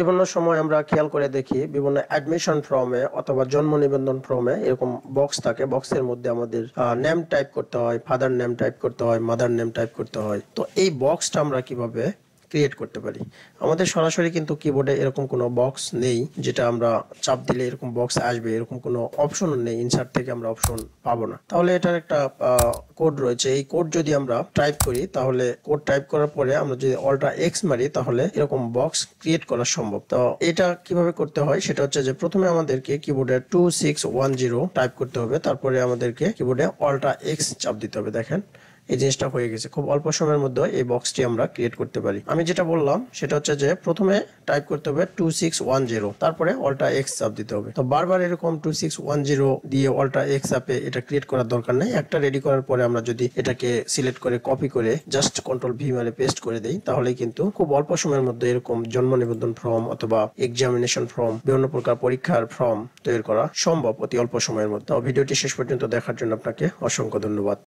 বিভিন্ন সময় আমরা খেয়াল করে দেখি বিভিন্ন অ্যাডমিশন ফর্মে অথবা জন্ম নিবন্ধন ফর্মে এরকম বক্স থাকে, বক্সের মধ্যে আমাদের নেম টাইপ করতে হয়, ফাদার নেম টাইপ করতে হয়, মাদার নেম টাইপ করতে হয়। তো এই বক্সটা আমরা কিভাবে ক্রিয়েট করতে পারি? আমাদের সরাসরি কিন্তু কিবোর্ডে এরকম কোনো বক্স নেই যেটা আমরা চাপ দিলে এরকম বক্স আসবে, এরকম কোনো অপশন নেই, ইনসার্ট থেকে আমরা অপশন পাবো না। তাহলে এটার একটা কোড রয়েছে। এই কোড যদি আমরা টাইপ করি, তাহলে কোড টাইপ করার পরে আমরা যদি অল্টা এক্স মারি, তাহলে এরকম বক্স ক্রিয়েট করা সম্ভব। তো এটা কিভাবে করতে হয় সেটা হচ্ছে যে প্রথমে আমাদেরকে কিবোর্ডে 2610 টাইপ করতে হবে, তারপরে আমাদেরকে কিবোর্ডে অল্টা এক্স চাপ দিতে হবে। দেখেন এই জিনিসটা হয়ে গেছে। খুব অল্প সময়ের মধ্যে এই বক্সটি আমরা ক্রিয়েট করতে পারি। আমি যেটা বললাম সেটা হচ্ছে যে প্রথমে টাইপ করতে হবে 2610, তারপরে অল্টা এক্স চাপ দিতে হবে। তো বারবার এরকম 2610 দিয়ে অল্টা এক্স চাপে এটা ক্রিয়েট করার দরকার নেই। একটা রেডি করার পরে আমরা যদি এটাকে সিলেক্ট করে কপি করে জাস্ট কন্ট্রোল ভি মারে পেস্ট করে দেই, তাহলেই কিন্তু খুব অল্প সময়ের মধ্যে এরকম জন্ম নিবন্ধন ফর্ম অথবা এক্সামিনেশন ফর্ম, বিভিন্ন প্রকার পরীক্ষার ফর্ম তৈরি করা সম্ভব অতি অল্প সময়ের মধ্যে। ভিডিওটি শেষ পর্যন্ত দেখার জন্য আপনাকে অসংখ্য ধন্যবাদ।